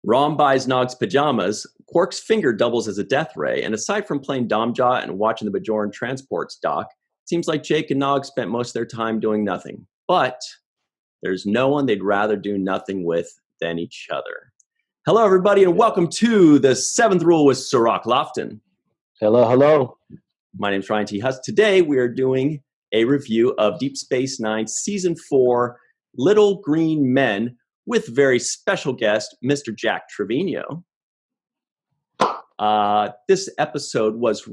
Rom buys Nog's pajamas, Quark's finger doubles as a death ray, and aside from playing Domjaw and watching the Bajoran transports dock, it seems like Jake and Nog spent most of their time doing nothing. But there's no one they'd rather do nothing with than each other. Hello, everybody, and welcome to the Seventh Rule with Cirroc Lofton. Hello, hello. My name's Ryan T. Husk. Today, we are doing a review of Deep Space Nine Season 4, Little Green Men, with very special guest, Mr. Jack Trevino. This episode was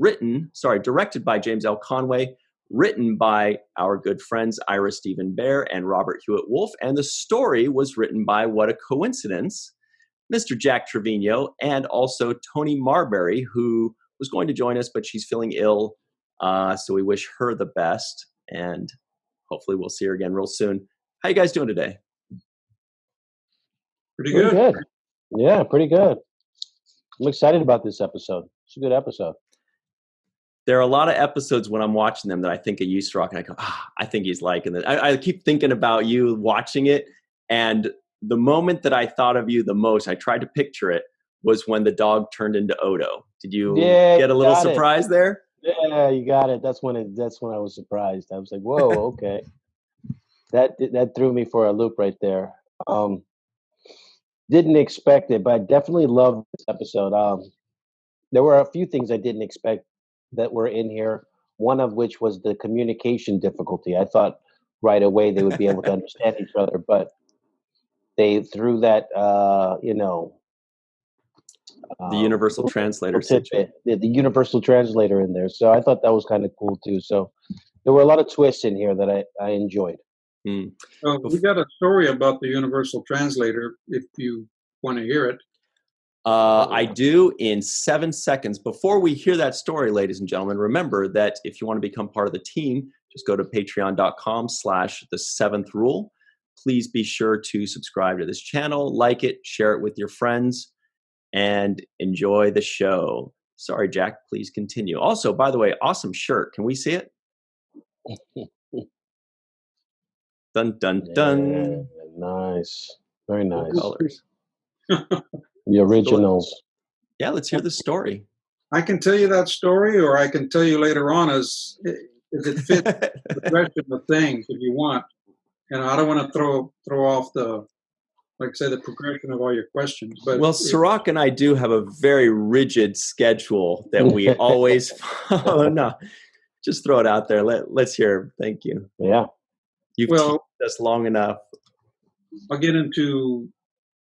directed by James L. Conway, written by our good friends Ira Stephen Bear and Robert Hewitt Wolf, and the story was written by, what a coincidence, Mr. Jack Trevino, and also Tony Marbury, who was going to join us, but she's feeling ill, so we wish her the best, and hopefully we'll see her again real soon. How you guys doing today? Pretty good. Yeah, pretty good. I'm excited about this episode. It's a good episode. There are a lot of episodes when I'm watching them that I think of you, Cirroc, and I go, I think he's liking it. I keep thinking about you watching it, and the moment that I thought of you the most, I tried to picture it, was when the dog turned into Odo. Did you get a little surprise there? Yeah, you got it. That's when I was surprised. I was like, whoa, okay. That threw me for a loop right there. Didn't expect it, but I definitely loved this episode. There were a few things I didn't expect that were in here, one of which was the communication difficulty. I thought right away they would be able to understand each other, but they threw that, the universal translator the universal translator in there. So I thought that was kind of cool too. So there were a lot of twists in here that I enjoyed. We got a story about the universal translator, if you want to hear it. I do in 7 seconds. Before we hear that story, ladies and gentlemen, remember that if you want to become part of the team, just go to patreon.com/the7th-rule. Please be sure to subscribe to this channel, like it, share it with your friends, and enjoy the show. Sorry, Jack, please continue. Also, by the way, awesome shirt. Can we see it? Dun, dun, dun. Yeah, nice. Very nice. Colors. The originals. Yeah, let's hear the story. I can tell you that story, or I can tell you later on as it fits the progression of things if you want. And I don't want to throw off the progression of all your questions. But well, Cirroc and I do have a very rigid schedule that we always follow. No, just throw it out there. Let's hear. Thank you. Yeah. You've teased us long enough. I'll get into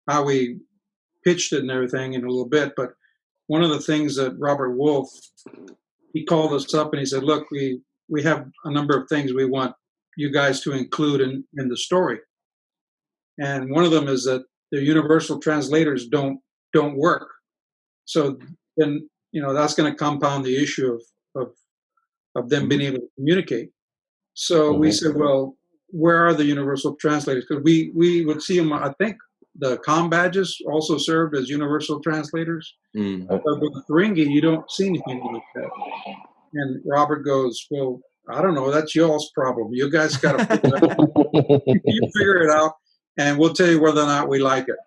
how we pitched it and everything in a little bit, but one of the things that Robert Wolf, he called us up and he said, look, we have a number of things we want you guys to include in the story. And one of them is that the universal translators don't work. So then, that's going to compound the issue of them being able to communicate. So we said, well, where are the universal translators? Because we would see them, I think the comm badges also served as universal translators. But with Ferengi, you don't see anything like that. And Robert goes, well, I don't know. That's y'all's problem. You guys got to figure it out. You figure it out, and we'll tell you whether or not we like it.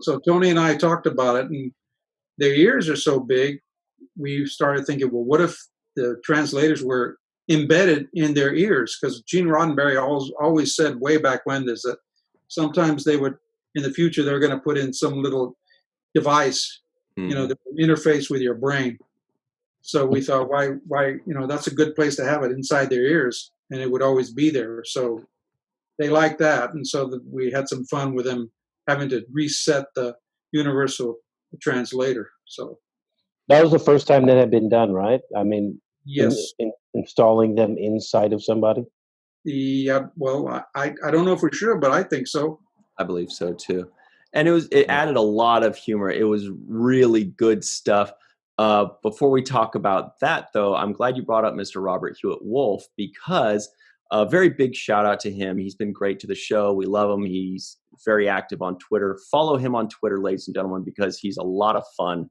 So Tony and I talked about it, and their ears are so big, we started thinking, well, what if the translators were embedded in their ears? Because Gene Roddenberry always said way back when is that sometimes they would, in the future, they're going to put in some little device, that will interface with your brain. So we thought, why, that's a good place to have it inside their ears, and it would always be there. So they liked that, and so we had some fun with them having to reset the universal translator. So that was the first time that had been done, right? I mean, yes, installing them inside of somebody. Yeah, well, I don't know for sure, but I think so. I believe so too. And it added a lot of humor. It was really good stuff. Before we talk about that, though, I'm glad you brought up Mr. Robert Hewitt Wolf, because a very big shout out to him. He's been great to the show. We love him. He's very active on Twitter. Follow him on Twitter, ladies and gentlemen, because he's a lot of fun,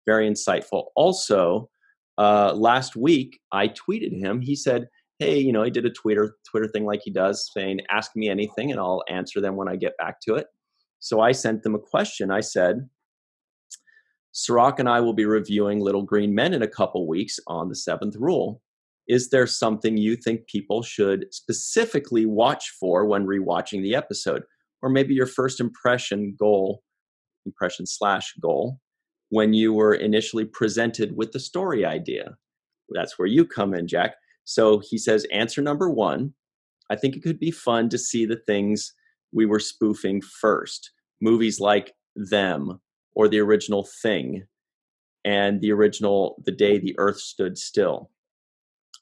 very insightful. Also, last week, I tweeted him. He said, hey, he did a Twitter thing like he does, saying, ask me anything, and I'll answer them when I get back to it. So I sent them a question. I said, Cirroc and I will be reviewing Little Green Men in a couple weeks on the 7th rule. Is there something you think people should specifically watch for when rewatching the episode? Or maybe your first impression/goal, when you were initially presented with the story idea? That's where you come in, Jack. So he says, answer number 1, I think it could be fun to see the things we were spoofing first. Movies like Them, or the original Thing, and the original The Day the Earth Stood Still.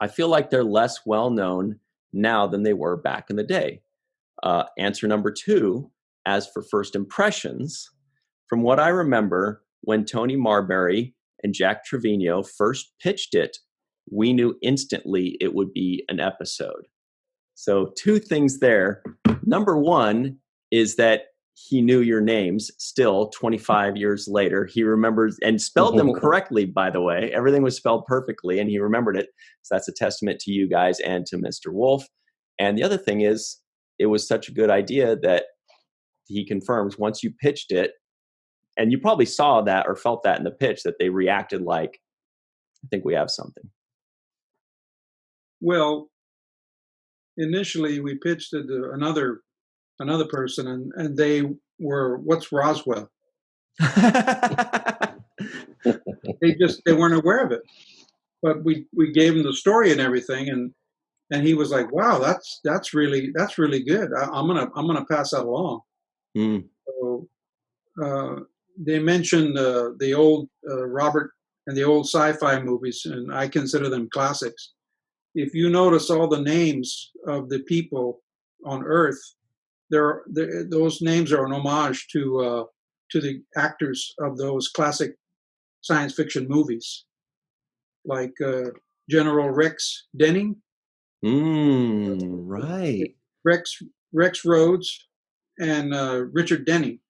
I feel like they're less well known now than they were back in the day. Answer number 2, as for first impressions, from what I remember, when Tony Marbury and Jack Trevino first pitched it, we knew instantly it would be an episode. So 2 things there. Number 1 is that he knew your names still 25 years later. He remembers and spelled them correctly, by the way. Everything was spelled perfectly and he remembered it. So that's a testament to you guys and to Mr. Wolf. And the other thing is, it was such a good idea that he confirms once you pitched it, and you probably saw that or felt that in the pitch, that they reacted like, I think we have something. Well, initially we pitched it to another person, and they were, what's Roswell? They weren't aware of it, but we gave him the story and everything, and he was like, wow, that's really good. I'm gonna pass that along. So they mentioned the old Robert and the old sci-fi movies, and I consider them classics. If you notice all the names of the people on Earth, those names are an homage to the actors of those classic science fiction movies, like General Rex Denning. Right. Rex Rhodes and Richard Denning.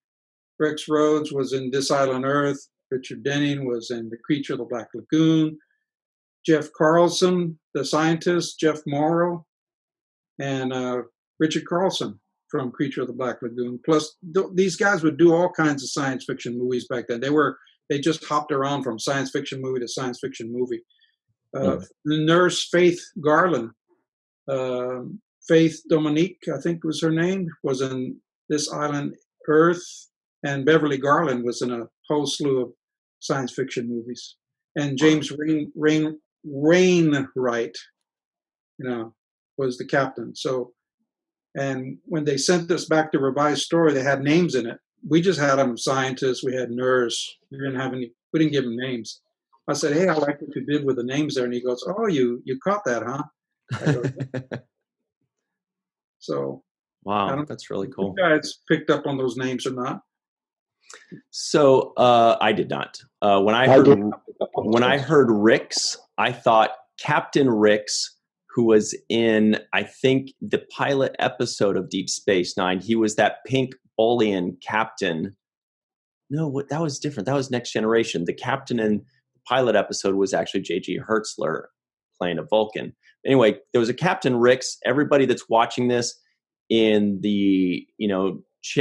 Rex Rhodes was in This Island Earth. Richard Denning was in The Creature of the Black Lagoon. Jeff Carlson, the scientist, Jeff Morrow, and Richard Carlson from Creature of the Black Lagoon. Plus, these guys would do all kinds of science fiction movies back then. They just hopped around from science fiction movie to science fiction movie. The nurse Faith Garland, Faith Dominique, I think was her name, was in This Island Earth, and Beverly Garland was in a whole slew of science fiction movies. And James Wainwright, was the captain. So, and when they sent us back to revise story, they had names in it. We just had them scientists. We had nurse. We didn't give them names. I said, hey, I like what you did with the names there. And he goes, oh, you caught that, huh? I go, so. Wow, that's really cool. You guys picked up on those names or not? So I did not. When I heard Rix, I thought Captain Rix, who was in, I think, the pilot episode of Deep Space Nine. He was that pink Bolian captain. No, that was different. That was Next Generation. The captain in the pilot episode was actually J.G. Hertzler playing a Vulcan. Anyway, there was a Captain Rix. Everybody that's watching this in the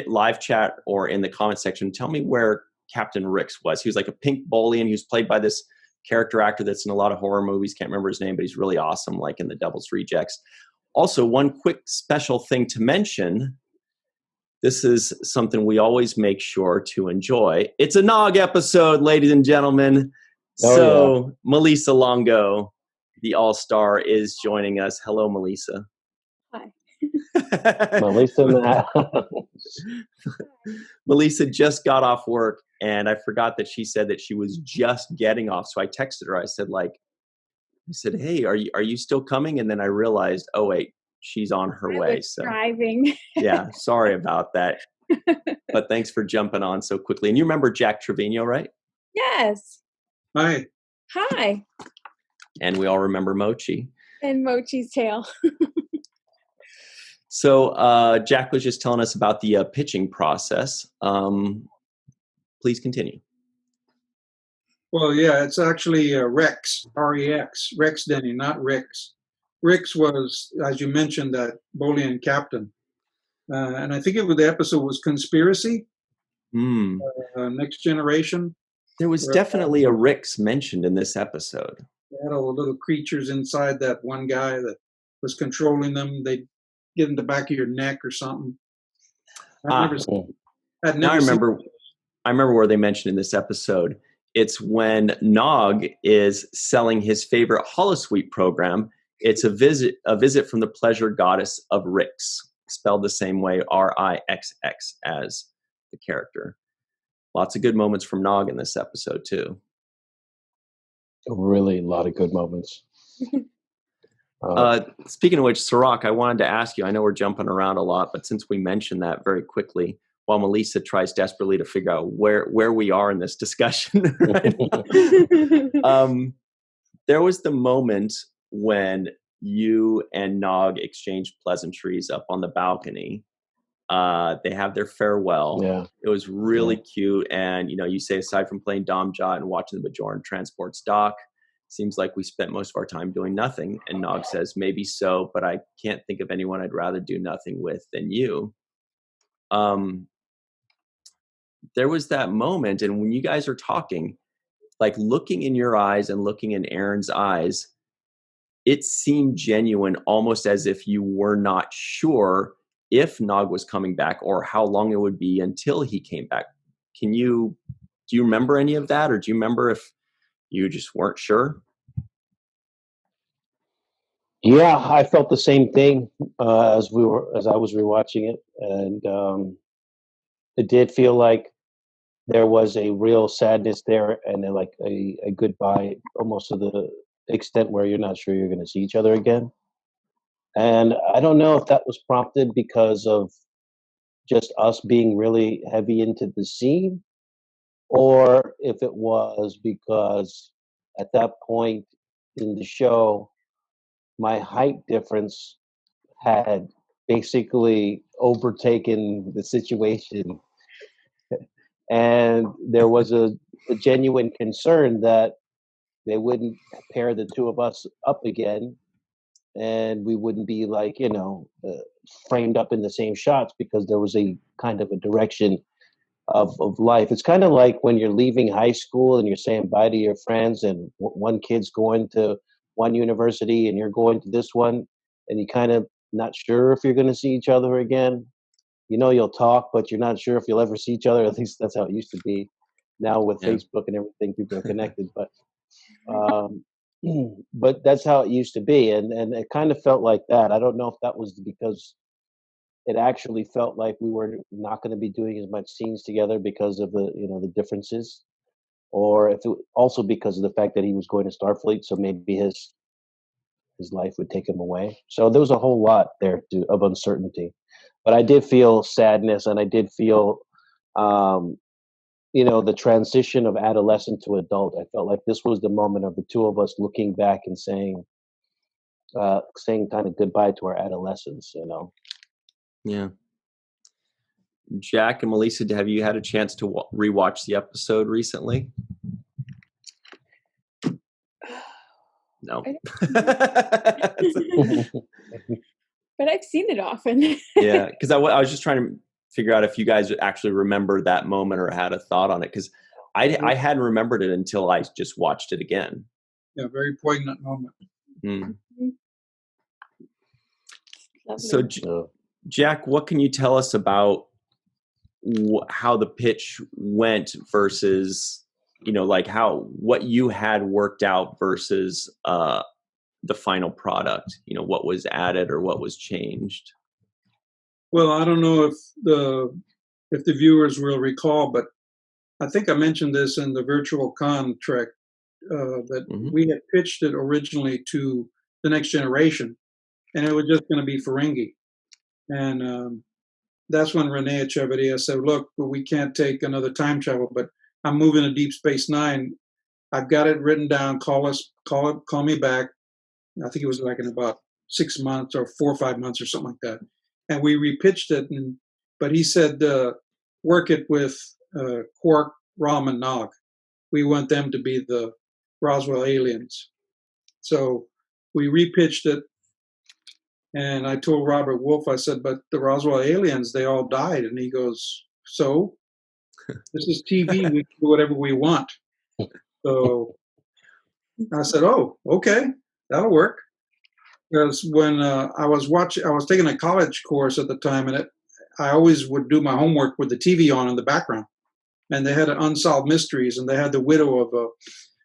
live chat or in the comment section, tell me where Captain Rix was. He was like a pink Bolian. He was played by this character actor that's in a lot of horror movies. Can't remember his name, but he's really awesome, like in The Devil's Rejects. Also, one quick special thing to mention. This is something we always make sure to enjoy. It's a Nog episode, ladies and gentlemen. Yeah. Malissa Longo, the all-star, is joining us. Hello, Malissa. Hi. Malissa just got off work, and I forgot that she said that she was just getting off. So I texted her. I said, hey, are you still coming? And then I realized, oh wait, she's on her way. So driving. Yeah, sorry about that. But thanks for jumping on so quickly. And you remember Jack Trevino, right? Yes. Hi. Hi. And we all remember Mochi. And Mochi's tail. So Jack was just telling us about the pitching process. Please continue. Well, yeah, it's actually Rex, R-E-X, Rex Denny, not Rix. Rix was, as you mentioned, that Bolian captain. And I think the episode was Conspiracy. Hmm. Next Generation. There was definitely a Rix mentioned in this episode. They had all the little creatures inside that one guy that was controlling them. They'd get in the back of your neck or something. I'd Now never seen. I remember where they mentioned in this episode. It's when Nog is selling his favorite holosuite program. It's a visit from the pleasure goddess of Rix, spelled the same way, Rixx, as the character. Lots of good moments from Nog in this episode too. Really, a lot of good moments. Speaking of which, Cirroc, I wanted to ask you, I know we're jumping around a lot, but since we mentioned that very quickly, while Malissa tries desperately to figure out where we are in this discussion right now, there was the moment when you and Nog exchanged pleasantries up on the balcony. They have their farewell. Yeah. It was really cute. And, you say, aside from playing Domjot and watching the Bajoran transports dock, seems like we spent most of our time doing nothing. And Nog says, maybe so, but I can't think of anyone I'd rather do nothing with than you. There was that moment, and when you guys are talking, like looking in your eyes and looking in Aron's eyes, it seemed genuine, almost as if you were not sure if Nog was coming back or how long it would be until he came back. Do you remember any of that, or do you remember if you just weren't sure? Yeah, I felt the same thing as I was rewatching it, and it did feel like there was a real sadness there, and then like a goodbye, almost to the extent where you're not sure you're going to see each other again. And I don't know if that was prompted because of just us being really heavy into the scene, or if it was because at that point in the show, my height difference had basically overtaken the situation. And there was a genuine concern that they wouldn't pair the two of us up again, and we wouldn't be like, framed up in the same shots, because there was a kind of a direction of life. It's kind of like when you're leaving high school and you're saying bye to your friends, and one kid's going to one university and you're going to this one, and you kind of not sure if you're going to see each other again. You'll talk, but you're not sure if you'll ever see each other. At least that's how it used to be. Now with Facebook and everything, people are connected, but that's how it used to be, and it kind of felt like that. I don't know if that was because it actually felt like we were not going to be doing as much scenes together because of the differences, or if it also because of the fact that he was going to Starfleet, so maybe his life would take him away. So there was a whole lot there of uncertainty. But I did feel sadness, and I did feel, the transition of adolescent to adult. I felt like this was the moment of the two of us looking back and saying kind of goodbye to our adolescence. Yeah. Jack and Malissa, have you had a chance to rewatch the episode recently? No. But I've seen it often. Yeah, because I was just trying to figure out if you guys actually remember that moment or had a thought on it, because I hadn't remembered it until I just watched it again. Yeah, very poignant moment. Mm. So, Jack, what can you tell us about how the pitch went versus, like what you had worked out versus the final product? What was added or what was changed? Well, I don't know if the viewers will recall, but I think I mentioned this in the virtual con trek, that we had pitched it originally to the Next Generation, and it was just going to be Ferengi. And that's when Renee Echeverria said, look, we can't take another time travel, but I'm moving to Deep Space Nine. I've got it written down. Call me back. I think it was like in about 6 months or 4 or 5 months or something like that. And we repitched it, but he said, work it with Quark, Rom, and Nog. We want them to be the Roswell aliens. So we repitched it, and I told Robert Wolf, I said, but the Roswell aliens, they all died. And he goes, so? This is TV. We can do whatever we want. So I said, oh, okay, that'll work. Because when I was taking a college course at the time, and I always would do my homework with the TV on in the background. And they had unsolved mysteries, and they had the widow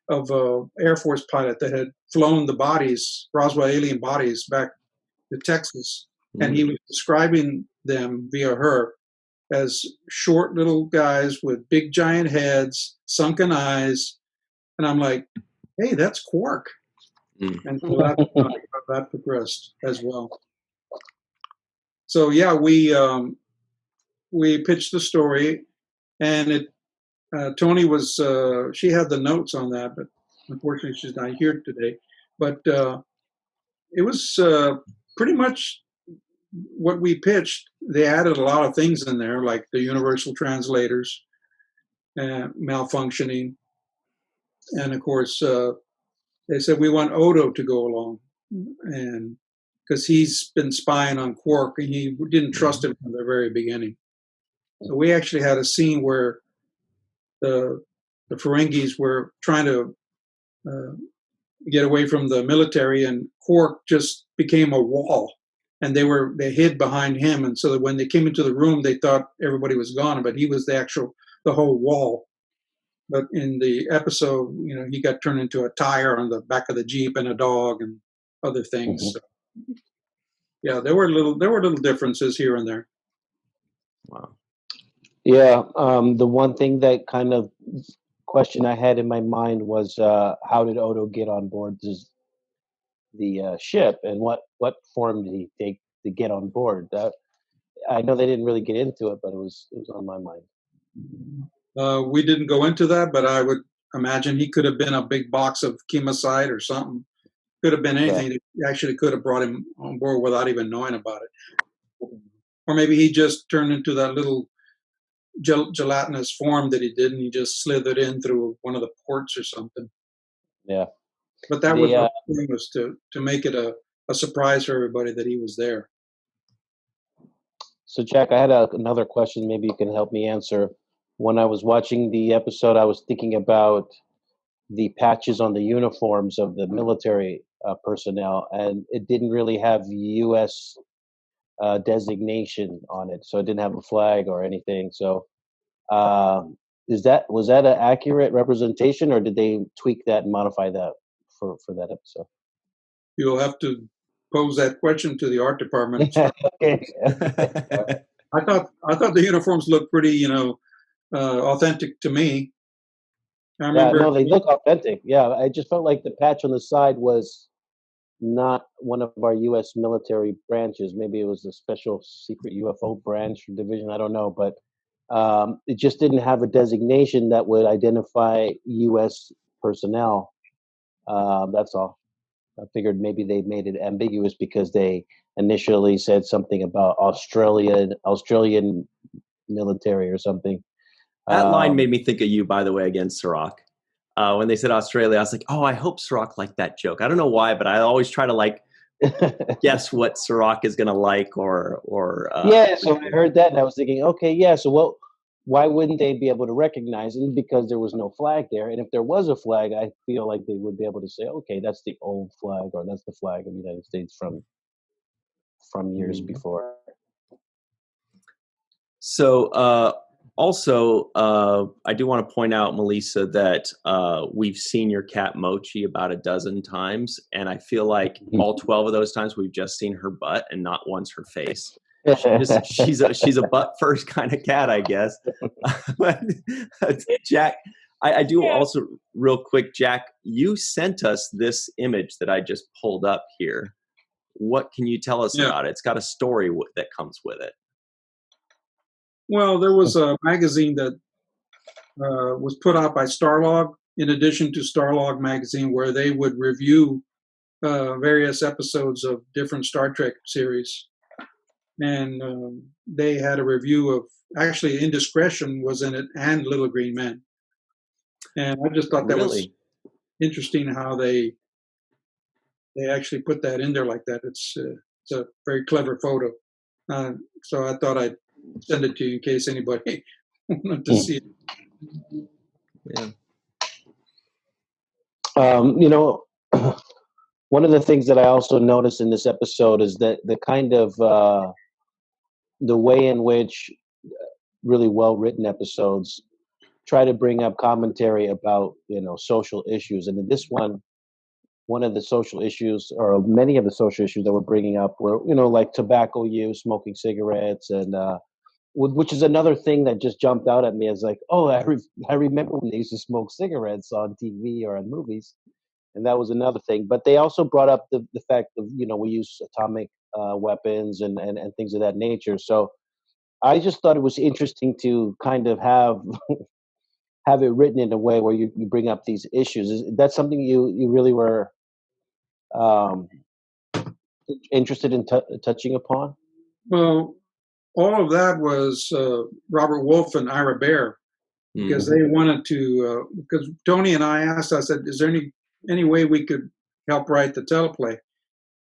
of a Air Force pilot that had flown the bodies, Roswell alien bodies, back to Texas, and he was describing them via her as short little guys with big giant heads, sunken eyes, and I'm like, hey, that's Quark. And so that's how that progressed as well. So yeah, we pitched the story, and Tony was she had the notes on that, but unfortunately she's not here today. But it was pretty much what we pitched. They added a lot of things in there, like the universal translators malfunctioning, and of course they said we want Odo to go along, and because he's been spying on Quark and he didn't trust him from the very beginning. So we actually had a scene where the Ferengis were trying to get away from the military, and Quark just became a wall, and they hid behind him, and so that when they came into the room, they thought everybody was gone, but he was the whole wall. But in the episode, he got turned into a tire on the back of the Jeep and a dog and other things. So, yeah, there were little differences here and there. Wow. Yeah, the one thing that kind of question I had in my mind was how did Odo get on board the ship, and what form did he take to get on board? I know they didn't really get into it, but it was on my mind. We didn't go into that, but I would imagine he could have been a big box of chemicide or something. Could have been anything. That actually could have brought him on board without even knowing about it. Or maybe he just turned into that little gelatinous form that he did, and he just slithered in through one of the ports or something. Yeah. But that was the thing, was to make it a surprise for everybody that he was there. So, Jack, I had another question. Maybe you can help me answer. When I was watching the episode, I was thinking about the patches on the uniforms of the military personnel, and it didn't really have U.S. Designation on it, so it didn't have a flag or anything. So, was that an accurate representation, or did they tweak that and modify that for that episode? You'll have to pose that question to the art department. Okay. I thought the uniforms looked pretty, authentic to me. I remember. Yeah, no, they look authentic. Yeah, I just felt like the patch on the side was not one of our U.S. military branches. Maybe it was a special secret UFO branch or division. I don't know, but it just didn't have a designation that would identify U.S. personnel. That's all. I figured maybe they made it ambiguous because they initially said something about Australian military or something. That line made me think of you, by the way, against Cirroc. When they said Australia, I was like, oh, I hope Cirroc liked that joke. I don't know why, but I always try to guess what Cirroc is going to like or yeah, so I heard that and I was thinking, okay, yeah, so why wouldn't they be able to recognize it? Because there was no flag there. And if there was a flag, I feel like they would be able to say, okay, that's the old flag, or that's the flag of the United States from years before. So also, I do want to point out, Malissa, that we've seen your cat Mochi about a dozen times, and I feel like all 12 of those times we've just seen her butt and not once her face. She's a butt first kind of cat, I guess. But Jack, I do also real quick, Jack, you sent us this image that I just pulled up here. What can you tell us about it? It's got a story that comes with it. Well, there was a magazine that was put out by Starlog, in addition to Starlog magazine, where they would review various episodes of different Star Trek series. And they had a review of, actually, Indiscretion was in it, and Little Green Men. And I just thought that was interesting how they actually put that in there like that. It's a very clever photo. So I thought I'd send it to you in case anybody wanted to see it. Yeah. You know, one of the things that I also noticed in this episode is that the kind of the way in which really well written episodes try to bring up commentary about, you know, social issues. And in this one of the social issues, or many of the social issues that we're bringing up, were, you know, like tobacco use, smoking cigarettes, and which is another thing that just jumped out at me as like, oh, I remember when they used to smoke cigarettes on TV or in movies, and that was another thing. But they also brought up the fact of, you know, we use atomic weapons and things of that nature. So I just thought it was interesting to kind of have have it written in a way where you bring up these issues. Is that something you really were um, interested in touching upon? Well, all of that was Robert Wolf and Ira Bear, because they wanted to, because Tony and I asked, I said, is there any way we could help write the teleplay?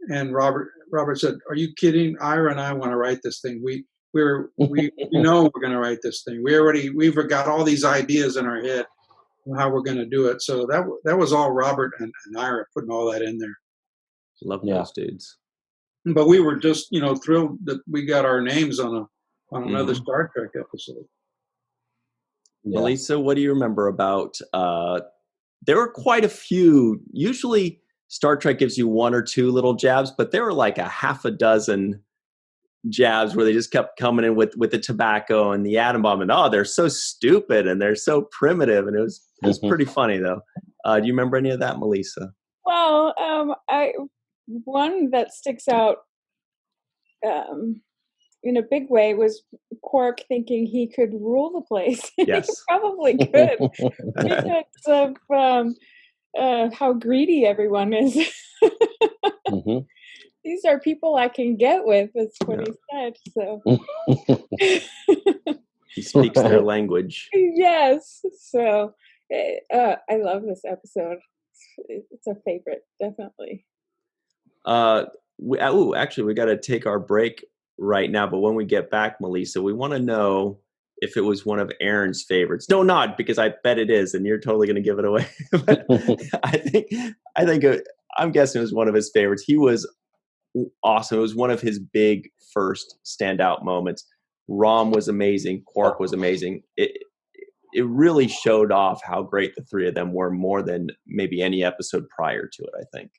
And Robert said, are you kidding? Ira and I want to write this thing. We know we're going to write this thing. We've got all these ideas in our head on how we're going to do it. So that was all Robert and Ira putting all that in there. Love those dudes. But we were just, you know, thrilled that we got our names on another Star Trek episode. Yeah. Melissa, what do you remember about? There were quite a few. Usually, Star Trek gives you one or two little jabs, but there were like a half a dozen jabs where they just kept coming in with the tobacco and the atom bomb, and they're so stupid and they're so primitive, and it was pretty funny though. Do you remember any of that, Melissa? Well, one that sticks out in a big way was Quark thinking he could rule the place. Yes. He probably could, because of how greedy everyone is. These are people I can get with, is what he said. So he speaks their language. Yes. So I love this episode. It's a favorite, definitely. Actually, we got to take our break right now. But when we get back, Melissa, we want to know if it was one of Aron's favorites. No, not, because I bet it is, and you're totally going to give it away. But I'm guessing it was one of his favorites. He was awesome. It was one of his big first standout moments. Rom was amazing. Quark was amazing. It really showed off how great the three of them were, more than maybe any episode prior to it, I think.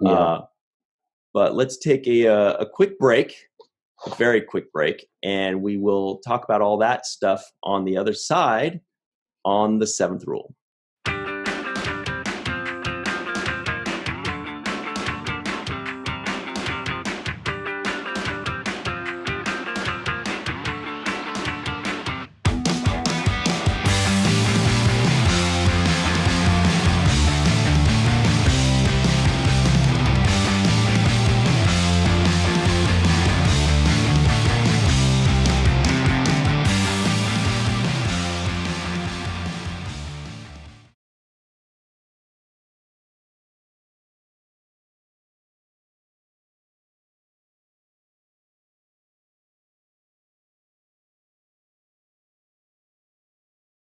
Yeah. But let's take a quick break, a very quick break, and we will talk about all that stuff on the other side on the Seventh Rule.